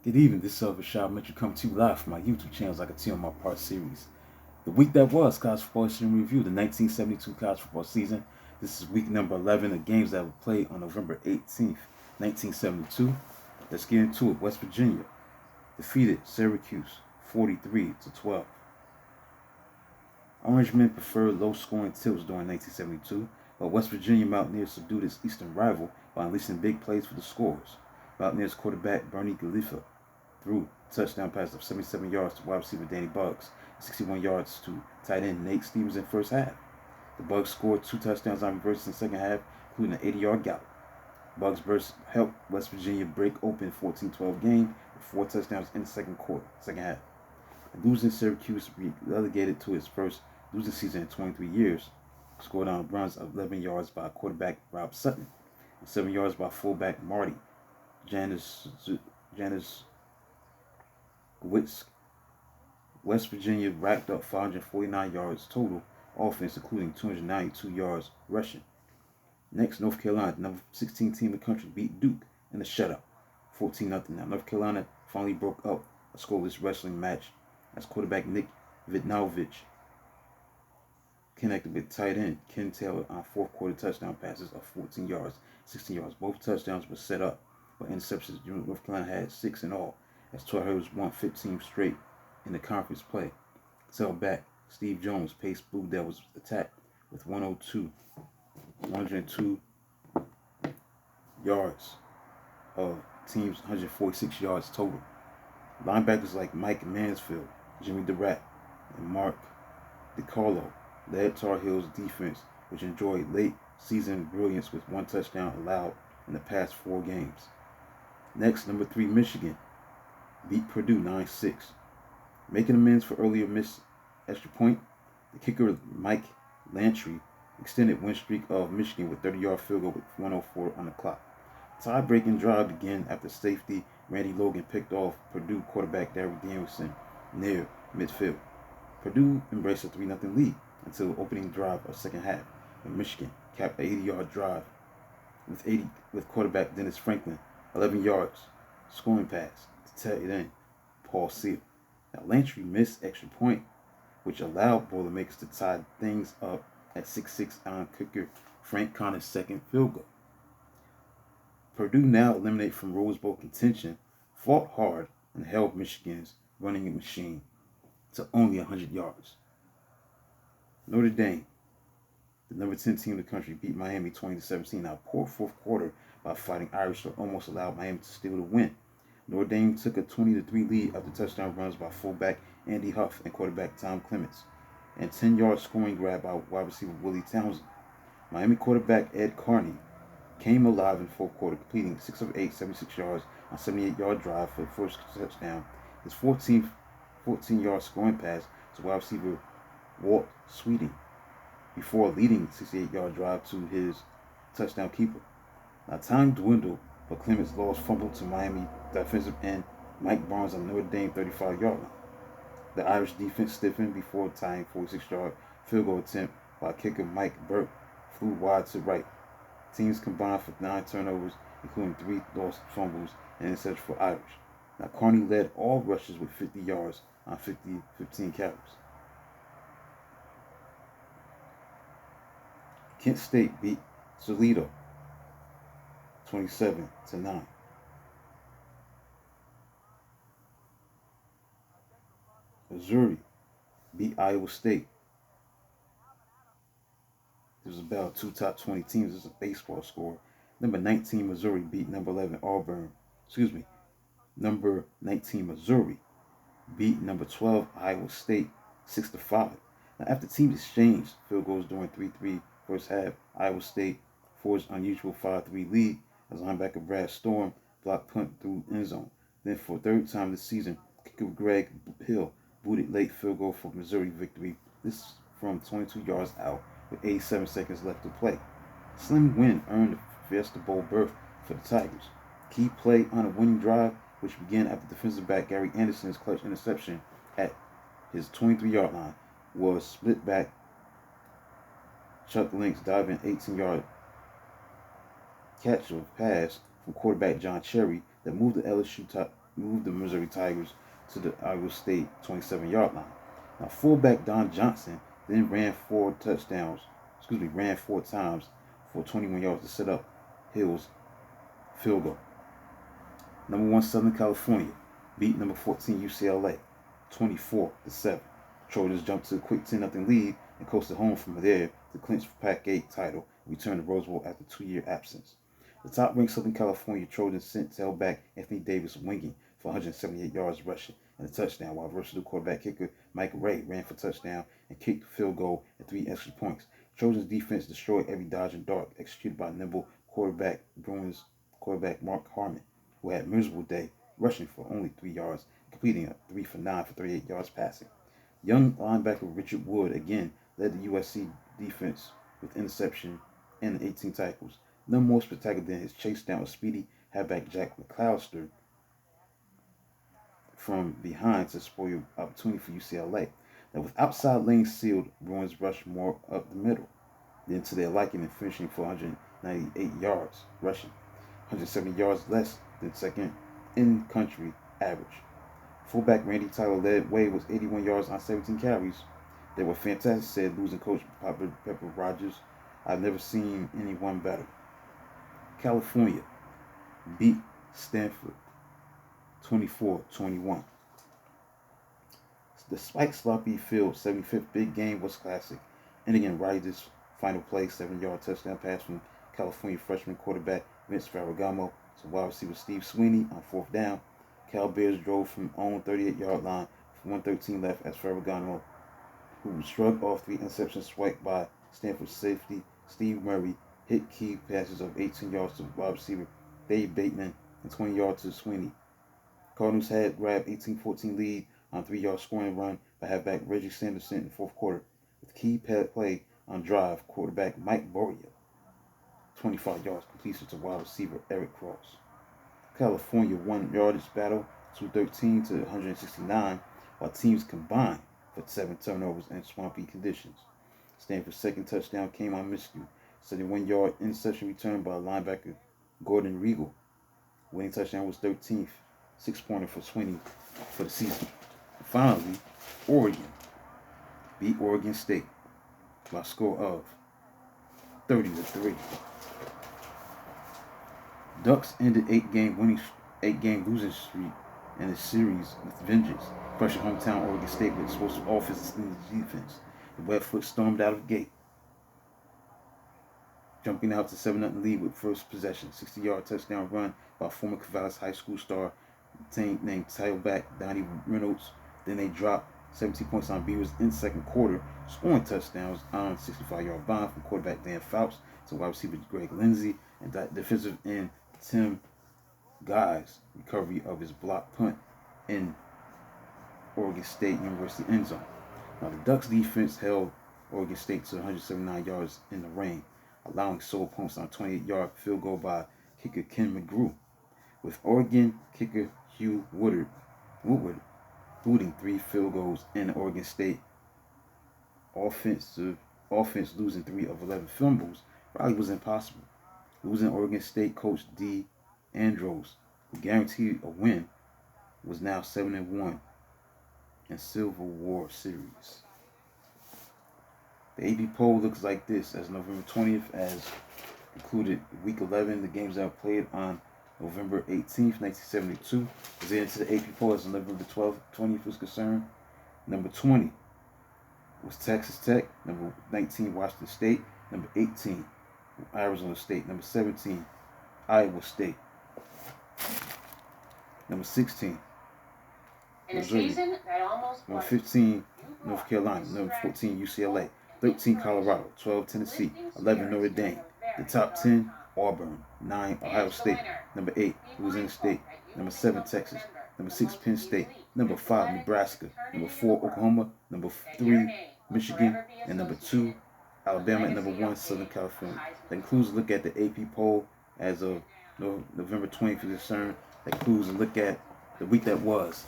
Good evening, this is Rashad Mitchell coming to you live from my YouTube channel as I continue on my part series. The week that was college football history review, the 1972 college football season. This is week number 11 of games that were played on November 18th, 1972. Let's get into it. West Virginia defeated Syracuse 43-12. Orangemen preferred low-scoring tilts during 1972, but West Virginia Mountaineers subdued its eastern rival by unleashing big plays for the scorers. Mountaineers quarterback Bernie Galifa threw a touchdown pass of 77 yards to wide receiver Danny Buggs, 61 yards to tight end Nate Stevens in the first half. The Bugs scored 2 touchdowns on reverse in the second half, including an 80-yard gallop. Bugs' burst helped West Virginia break open 14-12 game with 4 touchdowns in the second half. Losing Syracuse relegated to its first losing season in 23 years, scored on runs of 11 yards by quarterback Rob Sutton and 7 yards by fullback Marty Janisz Witzk. West Virginia racked up 549 yards total offense, including 292 yards rushing. Next, North Carolina, the number 16 team in the country, beat Duke in a shutout, 14-0. Now, North Carolina finally broke up a scoreless wrestling match as quarterback Nick Vidnovich connected with tight end Ken Taylor on fourth quarter touchdown passes of 14 yards, 16 yards. Both touchdowns were set up by interceptions. North Carolina had 6 in all, as Tar Heels won 15 straight in the conference play. Tailback Steve Jones paced Blue Devils' attack with 102 yards of team's 146 yards total. Linebackers like Mike Mansfield, Jimmy Durant, and Mark DiCarlo led Tar Heels' defense, which enjoyed late season brilliance with 1 touchdown allowed in the past 4 games. Next, number 3 Michigan beat Purdue 9-6. Making amends for earlier missed extra point, the kicker Mike Lantry extended win streak of Michigan with 30-yard field goal with 1:04 on the clock. Tie-breaking drive began after safety Randy Logan picked off Purdue quarterback Darryl Danielson near midfield. Purdue embraced a 3-0 lead until the opening drive of second half, when Michigan capped an 80-yard drive with quarterback Dennis Franklin 11 yards scoring pass to tight end Paul Seal. Now, Lantry missed extra point, which allowed Boilermakers to tie things up at 6-6 on kicker Frank Connor's second field goal. Purdue, now eliminated from Rose Bowl contention, fought hard and held Michigan's running machine to only 100 yards. Notre Dame, the number 10 team in the country, beat Miami 20-17. Now, poor fourth quarter by fighting Irish that almost allowed Miami to steal the win. Notre Dame took a 20-3 lead after touchdown runs by fullback Andy Huff and quarterback Tom Clements, and 10-yard scoring grab by wide receiver Willie Townsend. Miami quarterback Ed Carney came alive in the fourth quarter, completing 6 of 8, 76 yards on a 78-yard drive for the first touchdown. His 14-yard scoring pass to wide receiver Walt Sweeting before leading 68-yard drive to his touchdown keeper. Now, time dwindled, but Clements lost fumble to Miami defensive end Mike Barnes on Notre Dame 35-yard line. The Irish defense stiffened before tying 46-yard field goal attempt by kicker Mike Burke flew wide to right. Teams combined for 9 turnovers, including 3 lost fumbles and interceptions for Irish. Now, Carney led all rushers with 50 yards on 15 carries. Kent State beat Toledo 27-9. Missouri beat Iowa State. This was about 2 top 20 teams. This is a baseball score. Number 19 Missouri beat number 11 Auburn. Number 19 Missouri beat number 12 Iowa State 6-5. Now, after teams exchanged field goals during 3-3 first half, Iowa State forged unusual 5-3 lead as linebacker Brad Storm blocked punt through end zone. Then, for a third time this season, kicker Greg Hill booted late field goal for Missouri victory. This from 22 yards out with 87 seconds left to play. Slim win earned the Fiesta Bowl berth for the Tigers. Key play on a winning drive, which began after defensive back Gary Anderson's clutch interception at his 23-yard line, was split back Chuck Link's diving 18-yard catch of pass from quarterback John Cherry that moved the LSU moved the Missouri Tigers to the Iowa State 27-yard line. Now, fullback Don Johnson then ran 4 times for 21 yards to set up Hill's field goal. Number 1 Southern California beat number 14 UCLA 24-7. Trojans jumped to a quick 10-0 lead and coasted home from there to clinch the Pac-8 title and return to Rose Bowl after a 2-year absence. The top-ranked Southern California Trojans sent tailback Anthony Davis winging for 178 yards rushing and a touchdown, while versatile quarterback kicker Mike Ray ran for a touchdown and kicked a field goal and 3 extra points. Trojans defense destroyed every dodge and dart executed by nimble Bruins quarterback Mark Harmon, who had a miserable day rushing for only 3 yards, completing a 3 for 9 for 38 yards passing. Young linebacker Richard Wood again led the USC defense with interception and 18 tackles. None more spectacular than his chase down of speedy halfback Jack McCloster from behind to spoil opportunity for UCLA. Now, with outside lanes sealed, Bruins rushed more up the middle, then to their liking and finishing for 198 yards rushing, 170 yards less than second in-country average. Fullback Randy Tyler led way with 81 yards on 17 carries. They were fantastic, said losing coach Pepper Rogers. I've never seen anyone better. California beat Stanford 24-21. Despite sloppy field, 75th big game was classic, ending in Riders' final play, 7-yard touchdown pass from California freshman quarterback Vince Ferragamo to wide receiver Steve Sweeney on 4th down. Cal Bears drove from own 38-yard line with 1:13 left as Ferragamo, who shrugged off 3 interceptions swiped by Stanford safety Steve Murray, hit key passes of 18 yards to wide receiver Dave Bateman and 20 yards to Sweeney. Cardinals had grabbed 18-14 lead on a 3-yard scoring run by halfback Reggie Sanderson in the 4th quarter, with key play on drive quarterback Mike Boria, 25 yards completion to wide receiver Eric Cross. California won yardage battle 213 to 169, while teams combined for 7 turnovers in swampy conditions. Stanford's second touchdown came on miscue, 71-yard interception return by linebacker Gordon Regal. Winning touchdown was 13th, 6-pointer for Sweeney for the season. Finally, Oregon beat Oregon State by a score of 30-3. Ducks ended 8-game losing streak in the series with vengeance, crushing hometown Oregon State with explosive offense and defense. The Webfoot stormed out of the gate, jumping out to 7-0 lead with first possession. 60-yard touchdown run by former Corvallis High School star named tailback Donnie Reynolds. Then they dropped 17 points on Beavers in the second quarter, scoring touchdowns on 65-yard bomb from quarterback Dan Fouts to wide receiver Greg Lindsey and defensive end Tim Guy's recovery of his blocked punt in Oregon State University end zone. Now, the Ducks defense held Oregon State to 179 yards in the rain, allowing sole points on a 28-yard field goal by kicker Ken McGrew, with Oregon kicker Hugh Woodward booting 3 field goals in Oregon State offense losing 3 of 11 fumbles probably was impossible. Losing Oregon State coach D. Andros, who guaranteed a win, was now 7-1 in Civil War series. The AP poll looks like this as November 20th, as included week 11, the games that were played on November 18th, 1972. As into the AP poll as November 12th, 20th was concerned. Number 20 was Texas Tech. Number 19, Washington State. Number 18, Arizona State. Number 17, Iowa State. Number 16, Missouri. Number 15, North Carolina. Number 14, UCLA. 13, Colorado. 12, Tennessee. 11, Notre Dame. The top 10, Auburn. 9, Ohio State. Number 8, Louisiana State. Number 7, Texas. Number 6, Penn State. Number 5, Nebraska. Number 4, Oklahoma. Number 3, Michigan. And number 2, Alabama. And number 1, Southern California. That includes a look at the AP poll as of November 20th is concerned. That includes a look at the week that was.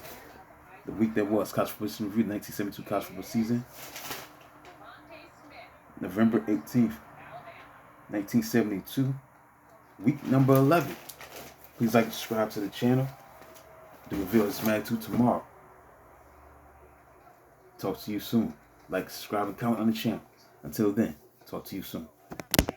The week that was college football season review, 1972 college football season. November 18th, 1972. Week number 11. Please like and subscribe to the channel. The reveal is magnitude tomorrow. Talk to you soon. Like, subscribe, and comment on the channel. Until then, talk to you soon.